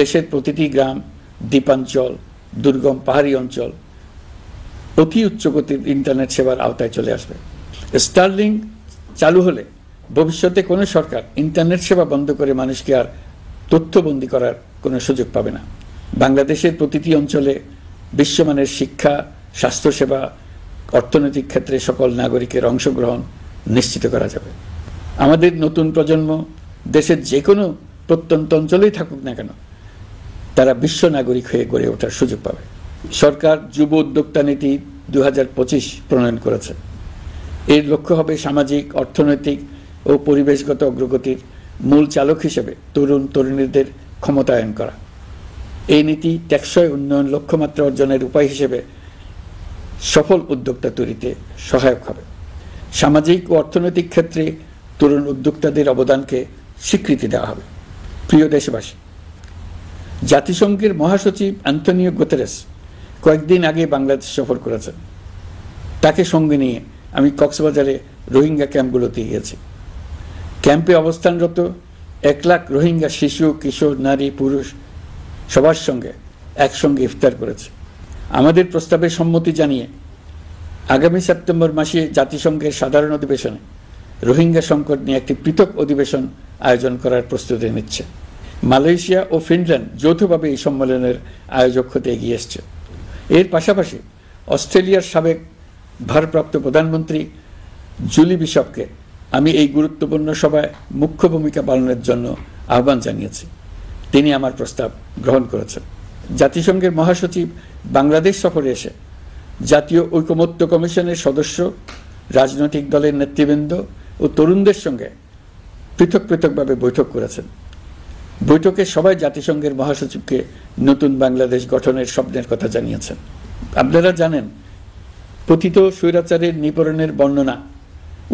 [SPEAKER 1] দেশের প্রতিটি গ্রাম, দ্বীপাঞ্চল, দুর্গম পাহাড়ি অঞ্চল অতি উচ্চগতির ইন্টারনেট সেবার আওতায় চলে আসবে। স্টারলিংক চালু হলে ভবিষ্যতে কোনো সরকার ইন্টারনেট সেবা বন্ধ করে মানুষকে আর তথ্যবন্দী করার কোনো সুযোগ পাবে না। বাংলাদেশের প্রতিটি অঞ্চলে বিশ্বমানের শিক্ষা, স্বাস্থ্যসেবা, অর্থনৈতিক ক্ষেত্রে সকল নাগরিকের অংশগ্রহণ নিশ্চিত করা যাবে। আমাদের নতুন প্রজন্ম দেশের যে কোনো প্রত্যন্ত অঞ্চলেই থাকুক না কেন তারা বিশ্ব নাগরিক হয়ে গড়ে ওঠার সুযোগ পাবে। সরকার যুব উদ্যোক্তা নীতি 2025 প্রণয়ন করেছে। এর লক্ষ্য হবে সামাজিক, অর্থনৈতিক ও পরিবেশগত অগ্রগতির মূল চালক হিসেবে তরুণ তরুণীদের ক্ষমতায়ন করা। এই নীতি টেকসই উন্নয়ন লক্ষ্যমাত্রা অর্জনের উপায় হিসেবে সফল উদ্যোক্তা তৈরিতে সহায়ক হবে। সামাজিক ও অর্থনৈতিক ক্ষেত্রে তরুণ উদ্যোক্তাদের অবদানকে স্বীকৃতি দেওয়া হবে। প্রিয় দেশবাসী, জাতিসংঘের মহাসচিব অ্যান্টনিও গুতেরেস কয়েকদিন আগে বাংলাদেশ সফর করেছেন। তাকে সঙ্গে নিয়ে আমি কক্সবাজারে রোহিঙ্গা ক্যাম্পগুলোতে গিয়েছি। ক্যাম্পে অবস্থানরত 1 লাখ রোহিঙ্গা শিশু, কিশোর, নারী, পুরুষ সবার সঙ্গে একসঙ্গে ইফতার করেছে। আমাদের প্রস্তাবে সম্মতি জানিয়ে আগামী সেপ্টেম্বর মাসে জাতিসংঘের সাধারণ অধিবেশনে রোহিঙ্গা সংকট নিয়ে একটি পৃথক অধিবেশন আয়োজন করার প্রস্তুতি নিচ্ছে। মালয়েশিয়া ও ফিনল্যান্ড যৌথভাবে এই সম্মেলনের আয়োজক হতে এগিয়ে এসছে। এর পাশাপাশি অস্ট্রেলিয়ার সাবেক ভারপ্রাপ্ত প্রধানমন্ত্রী জুলি বিশপকে আমি এই গুরুত্বপূর্ণ সভায় মুখ্য ভূমিকা পালনের জন্য আহ্বান জানিয়েছি। তিনি আমার প্রস্তাব গ্রহণ করেছেন। জাতিসংঘের মহাসচিব বাংলাদেশ সফরে এসে জাতীয় ঐকমত্য কমিশনের সদস্য, রাজনৈতিক দলের নেতৃবৃন্দ ও তরুণদের সঙ্গে পৃথক পৃথকভাবে বৈঠক করেছেন। বৈঠকে সবাই জাতিসংঘের মহাসচিবকে নতুন বাংলাদেশ গঠনের স্বপ্নের কথা জানিয়েছেন। আপনারা জানেন, পতিত স্বৈরাচারের নিপরণের বর্ণনা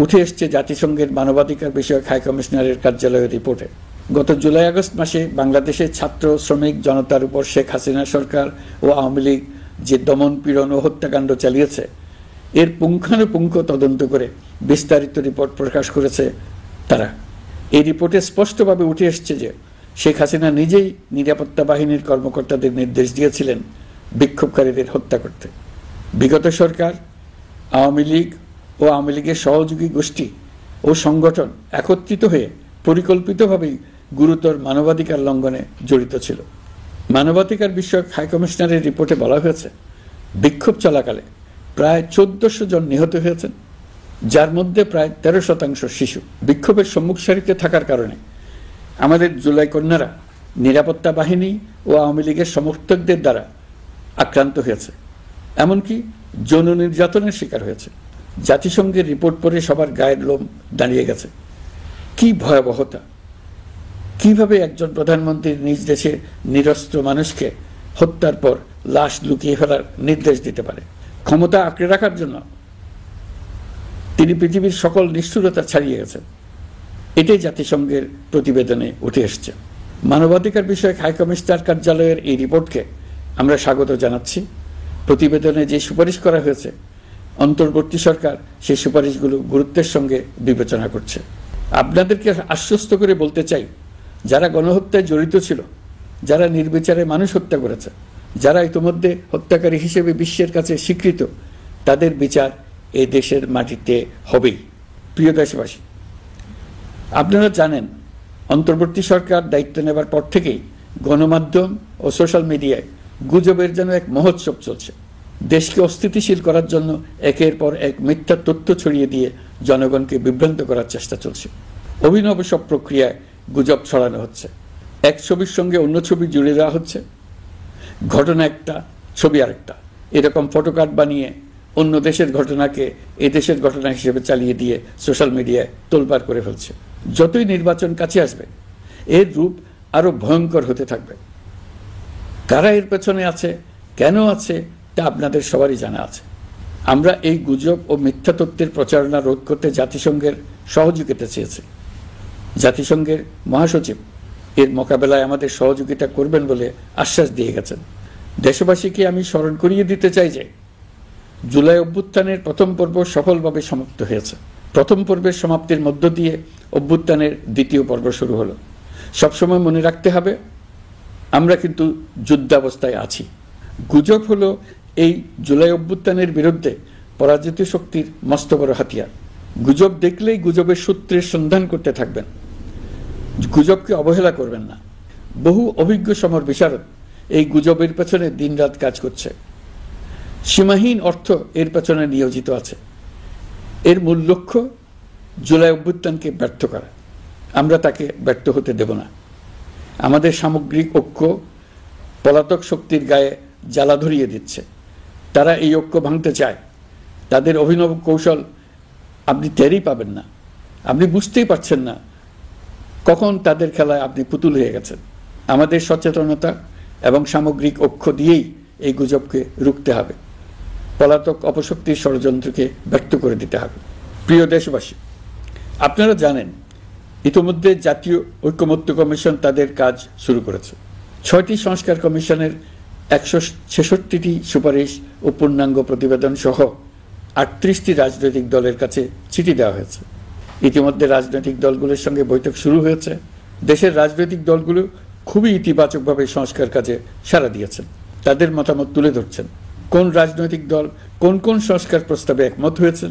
[SPEAKER 1] উঠে এসছে জাতিসংঘের মানবাধিকার বিষয়ক হাই কমিশনারের কার্যালয়ের রিপোর্টে। গত জুলাই-আগস্ট মাসে বাংলাদেশের ছাত্র, শ্রমিক জনতার উপর শেখ হাসিনা সরকার ও আওয়ামী লীগ যে দমন, পীড়ন ও হত্যাকাণ্ড চালিয়েছে এর পুঙ্খানুপুঙ্খ তদন্ত করে বিস্তারিত রিপোর্ট প্রকাশ করেছে তারা। এই রিপোর্টে স্পষ্টভাবে উঠে এসছে যে শেখ হাসিনা নিজেই নিরাপত্তা বাহিনীর কর্মকর্তাদের নির্দেশ দিয়েছিলেন বিক্ষোভকারীদের হত্যা করতে। বিগত সরকার, আওয়ামী লীগ ও আওয়ামী লীগের সহযোগী গোষ্ঠী ও সংগঠন একত্রিত হয়ে পরিকল্পিতভাবেই গুরুতর মানবাধিকার লঙ্ঘনে জড়িত ছিল। মানবাধিকার বিষয়ক হাই কমিশনারের রিপোর্টে বলা হয়েছে বিক্ষোভ চলাকালে প্রায় 1400 জন নিহত হয়েছেন, যার মধ্যে প্রায় 13% শিশু। বিক্ষোভের সম্মুখ সারিতে থাকার কারণে আমাদের জুলাই কন্যারা নিরাপত্তা বাহিনী ও আওয়ামী লীগের সমর্থকদের দ্বারা আক্রান্ত হয়েছে, এমনকি যৌন নির্যাতনের শিকার হয়েছে। জাতিসংঘের রিপোর্ট পড়ে সবার গায়ের লোম দাঁড়িয়ে গেছে। কি ভয়াবহতা! কিভাবে একজন প্রধানমন্ত্রী নিজ দেশে নিরস্ত্র মানুষকে হত্যার পর লাশ লুকিয়ে ফেলার নির্দেশ দিতে পারে? ক্ষমতা আঁকড়ে রাখার জন্য তিনি পৃথিবীর সকল নিষ্ঠুরতা ছাড়িয়ে গেছেন। এটাই জাতিসংঘের প্রতিবেদনে উঠে এসছে। মানবাধিকার বিষয়ক হাইকমিশনার কার্যালয়ের এই রিপোর্টকে আমরা স্বাগত জানাচ্ছি। প্রতিবেদনে যে সুপারিশ করা হয়েছে, অন্তর্বর্তী সরকার সেই সুপারিশগুলো গুরুত্বের সঙ্গে বিবেচনা করছে। আপনাদেরকে আশ্বস্ত করে বলতে চাই, যারা গণহত্যায় জড়িত ছিল, যারা নির্বিচারে মানুষ হত্যা করেছে, যারা ইতিমধ্যে হত্যাকারী হিসেবে বিশ্বের কাছে স্বীকৃত, তাদের বিচার এই দেশের মাটিতে হবেই। প্রিয় দেশবাসী, আপনারা জানেন অন্তর্বর্তী সরকার দায়িত্ব নেবার পর থেকেই গণমাধ্যম ও সোশ্যাল মিডিয়ায় গুজবের যেন এক মহোৎসব চলছে। দেশকে অস্থিতিশীল করার জন্য একের পর এক মিথ্যা তথ্য ছড়িয়ে দিয়ে জনগণকে বিভ্রান্ত করার চেষ্টা চলছে। অভিনব সব প্রক্রিয়ায় গুজব ছড়ানো হচ্ছে। এক ছবির সঙ্গে অন্য ছবি জুড়ে দেওয়া হচ্ছে, ঘটনা একটা, ছবি আরেকটা, এরকম ফটোকার্ড বানিয়ে অন্য দেশের ঘটনাকে এ দেশের ঘটনা হিসেবে চালিয়ে দিয়ে সোশ্যাল মিডিয়ায় তোলপাড় করে ফেলছে। যতই নির্বাচন কাছে আসবে, এর রূপ আরো ভয়ঙ্কর হতে থাকবে। কারা এর পেছনে আছে, কেন আছে, তা আপনাদের সবারই জানা আছে। আমরা এই গুজব ও মিথ্যা তথ্যের প্রচারণা রোধ করতে জাতিসংঘের সহযোগিতা চেয়েছি। জাতিসংঘের মহাসচিব এর মোকাবেলায় আমাদের সহযোগিতা করবেন বলে আশ্বাস দিয়ে গেছেন। দেশবাসীকে আমি স্মরণ করিয়ে দিতে চাই যে জুলাই অভ্যুত্থানের প্রথম পর্ব সফলভাবে সমাপ্ত হয়েছে। প্রথম পর্বের সমাপ্তির মধ্য দিয়ে অভ্যুত্থানের দ্বিতীয় পর্ব শুরু হলো। সবসময় মনে রাখতে হবে, আমরা কিন্তু যুদ্ধাবস্থায় আছি। গুজব হলো এই জুলাই অভ্যুত্থানের বিরুদ্ধে পরাজিত শক্তির মস্ত বড় হাতিয়ার। গুজব দেখলেই গুজবের সূত্রের সন্ধান করতে থাকবেন, গুজবকে অবহেলা করবেন না। বহু অভিজ্ঞ সমর বিশারদ এই গুজবের পেছনে দিনরাত কাজ করছে। সীমাহীন অর্থ এর পেছনে নিয়োজিত আছে। এর মূল লক্ষ্য জুলাই অভ্যুত্থানকে ব্যর্থ করা। আমরা তাকে ব্যর্থ হতে দেব না। আমাদের সামগ্রিক ঐক্য পলাতক শক্তির গায়ে জ্বালা ধরিয়ে দিচ্ছে। তারা এই ঐক্য ভাঙতে চায়। তাদের অভিনব কৌশল আপনি টেরই পাবেন না, আপনি বুঝতেই পারছেন না কখন তাদের খেলায় আপনি পুতুল হয়ে গেছেন। আমাদের সচেতনতা এবং সামগ্রিক ঐক্য দিয়েই এই গুজবকে রুখতে হবে, পলাতক অপশক্তির ষড়যন্ত্রকে ব্যর্থ করে দিতে হবে। প্রিয় দেশবাসী, আপনারা জানেন ইতিমধ্যে জাতীয় ঐকমত্য কমিশন তাদের কাজ শুরু করেছে। 6টি সংস্কার কমিশনের 166টি সুপারিশ ও পূর্ণাঙ্গ প্রতিবেদন সহ 38টি রাজনৈতিক দলের কাছে চিঠি দেওয়া হয়েছে। ইতিমধ্যে রাজনৈতিক দলগুলোর সঙ্গে বৈঠক শুরু হয়েছে। দেশের রাজনৈতিক দলগুলো খুবই ইতিবাচকভাবে সংস্কার কাজে সাড়া দিয়েছেন, তাদের মতামত তুলে ধরছেন। কোন রাজনৈতিক দল কোন কোন সংস্কার প্রস্তাবে একমত হয়েছেন,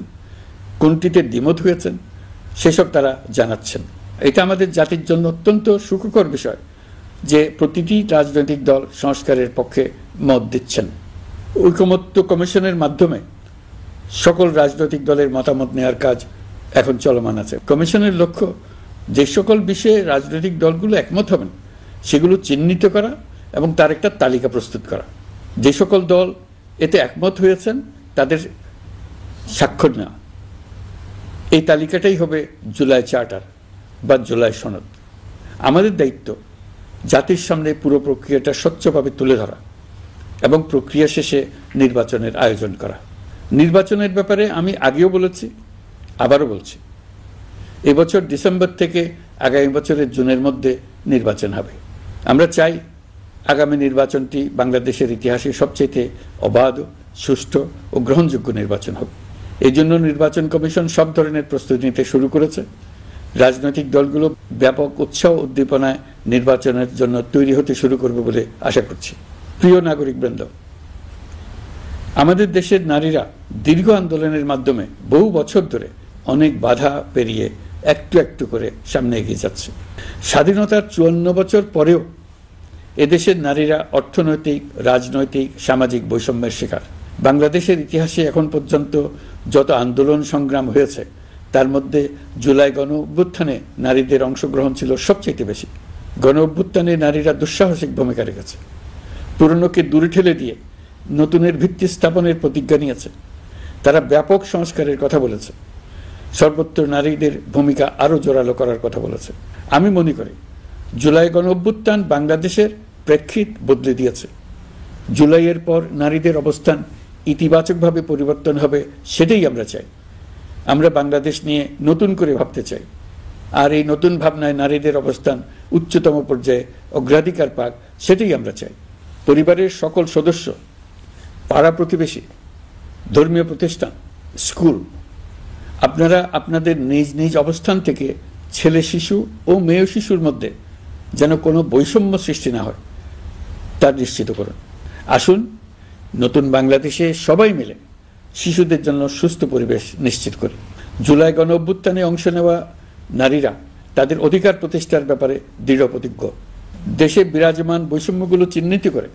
[SPEAKER 1] কোনটিতে দ্বিমত হয়েছেন, সেসব তারা জানাচ্ছেন। এটা আমাদের জাতির জন্য অত্যন্ত সুখকর বিষয় যে প্রতিটি রাজনৈতিক দল সংস্কারের পক্ষে মত দিচ্ছেন। ঐকমত্য কমিশনের মাধ্যমে সকল রাজনৈতিক দলের মতামত নেওয়ার কাজ এখন চলমান আছে। কমিশনের লক্ষ্য যে সকল বিষয়ে রাজনৈতিক দলগুলো একমত হবেন সেগুলো চিহ্নিত করা এবং তার একটা তালিকা প্রস্তুত করা। যে সকল দল এতে একমত হয়েছেন তাদের স্বাক্ষর নেওয়া। এই তালিকাটাই হবে জুলাই চার্টার বা জুলাই সনদ। আমাদের দায়িত্ব জাতির সামনে পুরো প্রক্রিয়াটা স্বচ্ছভাবে তুলে ধরা এবং প্রক্রিয়া শেষে নির্বাচনের আয়োজন করা। নির্বাচনের ব্যাপারে আমি আগেও বলেছি, আবারও বলছি, এবছর ডিসেম্বর থেকে আগামী বছরের জুনের মধ্যে নির্বাচন হবে। আমরা চাই আগামী নির্বাচনটি বাংলাদেশের ইতিহাসে সবচেয়ে অবাধ, সুষ্ঠু ও গ্রহণযোগ্য নির্বাচন হবে। এই জন্য নির্বাচন কমিশন সব ধরনের প্রস্তুতি নিতে শুরু করেছে। রাজনৈতিক দলগুলো ব্যাপক উৎসাহ উদ্দীপনায় নির্বাচনের জন্য তৈরি হতে শুরু করবে বলে আশা করছি। প্রিয় নাগরিকবৃন্দ, আমাদের দেশের নারীরা দীর্ঘ আন্দোলনের মাধ্যমে বহু বছর ধরে অনেক বাধা পেরিয়ে একটু একটু করে সামনে এগিয়ে যাচ্ছে। স্বাধীনতার 54 বছর পরেও এদেশের নারীরা অর্থনৈতিক, রাজনৈতিক, সামাজিক বৈষম্যের শিকার। বাংলাদেশের ইতিহাসে এখন পর্যন্ত যত আন্দোলন সংগ্রাম হয়েছে তার মধ্যে জুলাই গণ অভ্যুত্থানে নারীদের অংশগ্রহণ ছিল সবচেয়ে বেশি। গণ অভ্যুত্থানে নারীরা দুঃসাহসিক ভূমিকা রেখেছে। পুরনোকে দূরে ঠেলে দিয়ে নতুনের ভিত্তি স্থাপনের প্রতিজ্ঞা নিয়েছে। তারা ব্যাপক সংস্কারের কথা বলেছে। সর্বত্র নারীদের ভূমিকা আরো জোরালো করার কথা বলেছে। আমি মনে করি জুলাই গণ অভ্যুত্থান বাংলাদেশের প্রেক্ষিত বদলে দিয়েছে। জুলাইয়ের পর নারীদের অবস্থান ইতিবাচকভাবে পরিবর্তন হবে সেটাই আমরা চাই। আমরা বাংলাদেশ নিয়ে নতুন করে ভাবতে চাই, আর এই নতুন ভাবনায় নারীদের অবস্থান উচ্চতম পর্যায়ে অগ্রাধিকার পাক সেটাই আমরা চাই। পরিবারের সকল সদস্য, পাড়া প্রতিবেশী, ধর্মীয় প্রতিষ্ঠান, স্কুল, আপনারা আপনাদের নিজ নিজ অবস্থান থেকে ছেলে শিশু ও মেয়ে শিশুর মধ্যে যেন কোনো বৈষম্য সৃষ্টি না হয় তা নিশ্চিত করুন। আসুন নতুন বাংলাদেশে সবাই মিলে শিশুদের জন্য সুস্থ পরিবেশ নিশ্চিত করি। জুলাই গণ অভ্যুত্থানে অংশ নেওয়া নারীরা তাদের অধিকার প্রতিষ্ঠার ব্যাপারে দৃঢ় প্রতিজ্ঞ। দেশে বিরাজমান বৈষম্যগুলো চিহ্নিত করে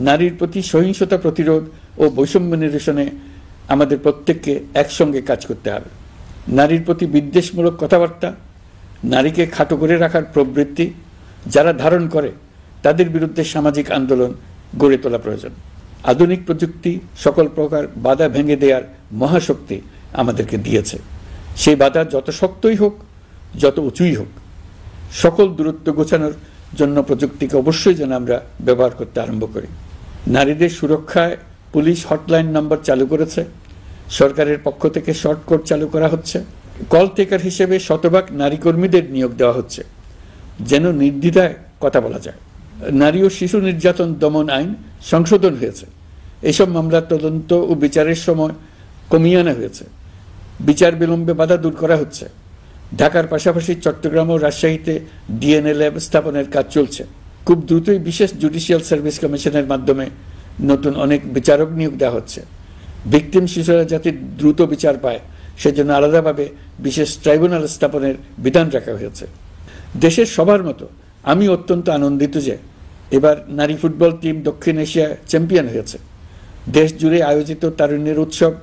[SPEAKER 1] নারীর প্রতি সহিংসতা প্রতিরোধ ও বৈষম্য নিরসনে আমাদের প্রত্যেককে একসঙ্গে কাজ করতে হবে। নারীর প্রতি বিদ্বেষমূলক কথাবার্তা, নারীকে খাটো করে রাখার প্রবৃত্তি যারা ধারণ করে তাদের বিরুদ্ধে সামাজিক আন্দোলন গড়ে তোলা প্রয়োজন। আধুনিক প্রযুক্তি সকল প্রকার বাধা ভেঙে দেওয়ার মহাশক্তি আমাদেরকে দিয়েছে। সেই বাধা যত শক্তই হোক, যত উঁচুই হোক, সকল দূরত্ব গোছানোর জন্য প্রযুক্তিকে অবশ্যই যেন আমরা ব্যবহার করতে আরম্ভ করি। নারীদের সুরক্ষায় পুলিশ হটলাইন নম্বর চালু করেছে, সরকারের পক্ষ থেকে শর্ট কোড চালু করা হচ্ছে, কল টেকার হিসেবে শতভাগ নারী কর্মীদের নিয়োগ দেওয়া হচ্ছে যেন নির্দ্বিধায় কথা বলা যায়। নারী ও শিশু নির্যাতন দমন আইন সংশোধন হয়েছে, এসব মামলার তদন্ত ও বিচারের সময় কমিয়ে আনা হয়েছে, বিচার বিলম্বে বাধা দূর করা হচ্ছে। ঢাকার পাশাপাশি চট্টগ্রাম ও রাজশাহীতে ডিএনএ ল্যাব স্থাপনের কাজ চলছে। খুব দ্রুতই বিশেষ জুডিশিয়াল সার্ভিস কমিশনের মাধ্যমে নতুন অনেক বিচারক নিয়োগ দেওয়া হচ্ছে। ভিকটিম শিশুরা যাতে দ্রুত বিচার পায় সেজন্য আলাদাভাবে বিশেষ ট্রাইব্যুনাল স্থাপনের বিধান রাখা হয়েছে। দেশের সবার মতো আমি অত্যন্ত আনন্দিত যে এবার নারী ফুটবল টিম দক্ষিণ এশিয়া চ্যাম্পিয়ন হয়েছে। দেশ জুড়ে আয়োজিত তারুণ্যের উৎসব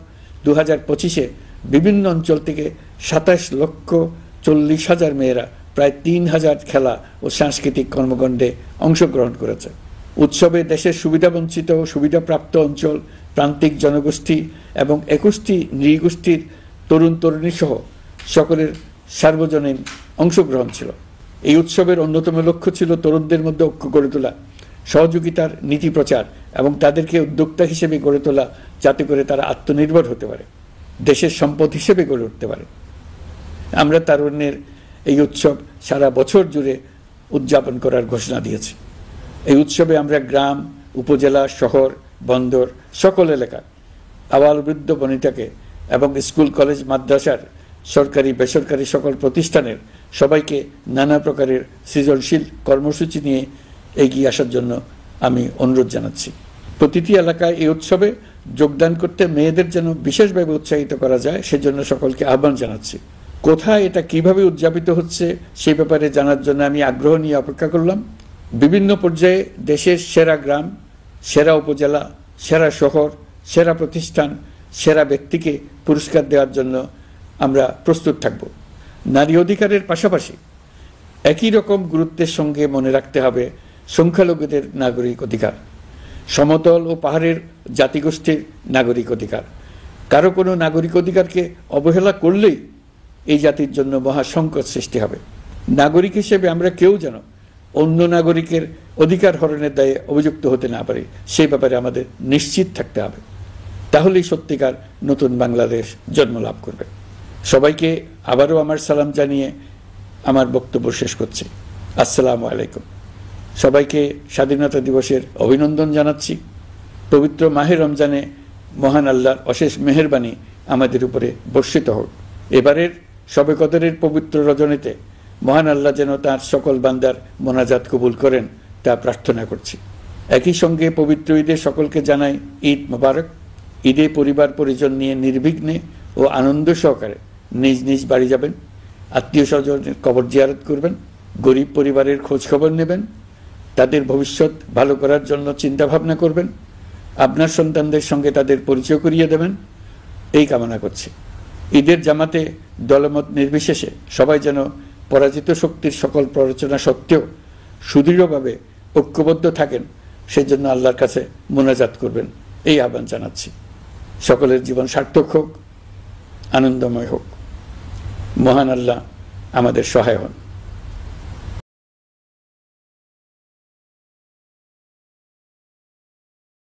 [SPEAKER 1] 2025-এ বিভিন্ন অঞ্চল থেকে 27,40,000 মেয়েরা প্রায় 3,000 খেলা ও সাংস্কৃতিক কর্মকাণ্ডে অংশগ্রহণ করেছে। উৎসবে দেশের সুবিধাবঞ্চিত ও সুবিধাপ্রাপ্ত অঞ্চল, প্রান্তিক জনগোষ্ঠী এবং 21টি নৃগোষ্ঠীর তরুণ তরুণী সহ সকলের সার্বজনীন অংশগ্রহণ ছিল। এই উৎসবের অন্যতম লক্ষ্য ছিল তরুণদের মধ্যে ঐক্য গড়ে তোলা, সহযোগিতার নীতি প্রচার এবং তাদেরকে উদ্যোক্তা হিসেবে গড়ে তোলা, যাতে করে তারা আত্মনির্ভর হতে পারে, দেশের সম্পদ হিসেবে গড়ে উঠতে পারে। আমরা তারুণ্যের এই উৎসব সারা বছর জুড়ে উদযাপন করার ঘোষণা দিয়েছি। এই উৎসবে আমরা গ্রাম, উপজেলা, শহর, বন্দর সকল এলাকা, আবাল বৃদ্ধ বনিতাকে এবং স্কুল, কলেজ, মাদ্রাসার সরকারি বেসরকারি সকল প্রতিষ্ঠানের সবাইকে নানা প্রকারের সৃজনশীল কর্মসূচি নিয়ে এগিয়ে আসার জন্য আমি অনুরোধ জানাচ্ছি। প্রতিটি এলাকায় এই উৎসবে যোগদান করতে মেয়েদের যেন বিশেষভাবে উৎসাহিত করা যায় সেজন্য সকলকে আহ্বান জানাচ্ছি। কোথায় এটা কিভাবে উদযাপিত হচ্ছে সেই ব্যাপারে জানার জন্য আমি আগ্রহ নিয়ে অপেক্ষা করলাম। বিভিন্ন পর্যায়ে দেশের সেরা গ্রাম, সেরা উপজেলা, সেরা শহর, সেরা প্রতিষ্ঠান, সেরা ব্যক্তিকে পুরস্কার দেওয়ার জন্য আমরা প্রস্তুত থাকব। নারী অধিকারের পাশাপাশি একই রকম গুরুত্বের সঙ্গে মনে রাখতে হবে সংখ্যালঘুদের নাগরিক অধিকার, সমতল ও পাহাড়ের জাতিগোষ্ঠীর নাগরিক অধিকার। কারো কোনো নাগরিক অধিকারকে অবহেলা করলেই এই জাতির জন্য মহা সংকট সৃষ্টি হবে। নাগরিক হিসেবে আমরা কেউ যেন অন্য নাগরিকের অধিকার হরণের দায়ে অভিযুক্ত হতে না পারি সেই ব্যাপারে আমাদের নিশ্চিত থাকতে হবে। তাহলেই সত্যিকার নতুন বাংলাদেশ জন্ম লাভ করবে। সবাইকে আবারও আমার সালাম জানিয়ে আমার বক্তব্য শেষ করছি। আসসালামু আলাইকুম। সবাইকে স্বাধীনতা দিবসের অভিনন্দন জানাচ্ছি। পবিত্র মাহে রমজানে মহান আল্লাহর অশেষ মেহেরবানি আমাদের উপরে বর্ষিত হোক। এবারের শবে কদরের পবিত্র রজনীতে মহান আল্লাহ যেন তাঁর সকল বান্দার মোনাজাত কবুল করেন তা প্রার্থনা করছি। একই সঙ্গে পবিত্র ঈদে সকলকে জানাই ঈদ মোবারক। ঈদে পরিবার পরিজন নিয়ে নির্বিঘ্নে ও আনন্দ সহকারে নিজ নিজ বাড়ি যাবেন, আত্মীয় স্বজনের কবর জিয়ারত করবেন, গরিব পরিবারের খোঁজ খবর নেবেন, তাদের ভবিষ্যৎ ভালো করার জন্য চিন্তা ভাবনা করবেন, আপনার সন্তানদের সঙ্গে তাদের পরিচয় করিয়ে দেবেন, এই কামনা করছি। ঈদের জামাতে দলমত নির্বিশেষে সবাই যেন পরাজিত শক্তির সকল প্ররোচনা সত্ত্বেও সুদৃঢ়ভাবে ঐক্যবদ্ধ থাকেন সেজন্য আল্লাহর কাছে মোনাজাত করবেন, এই আহ্বান জানাচ্ছি। সকলের জীবন সার্থক হোক, আনন্দময় হোক। মহান আল্লাহ আমাদের সহায় হন।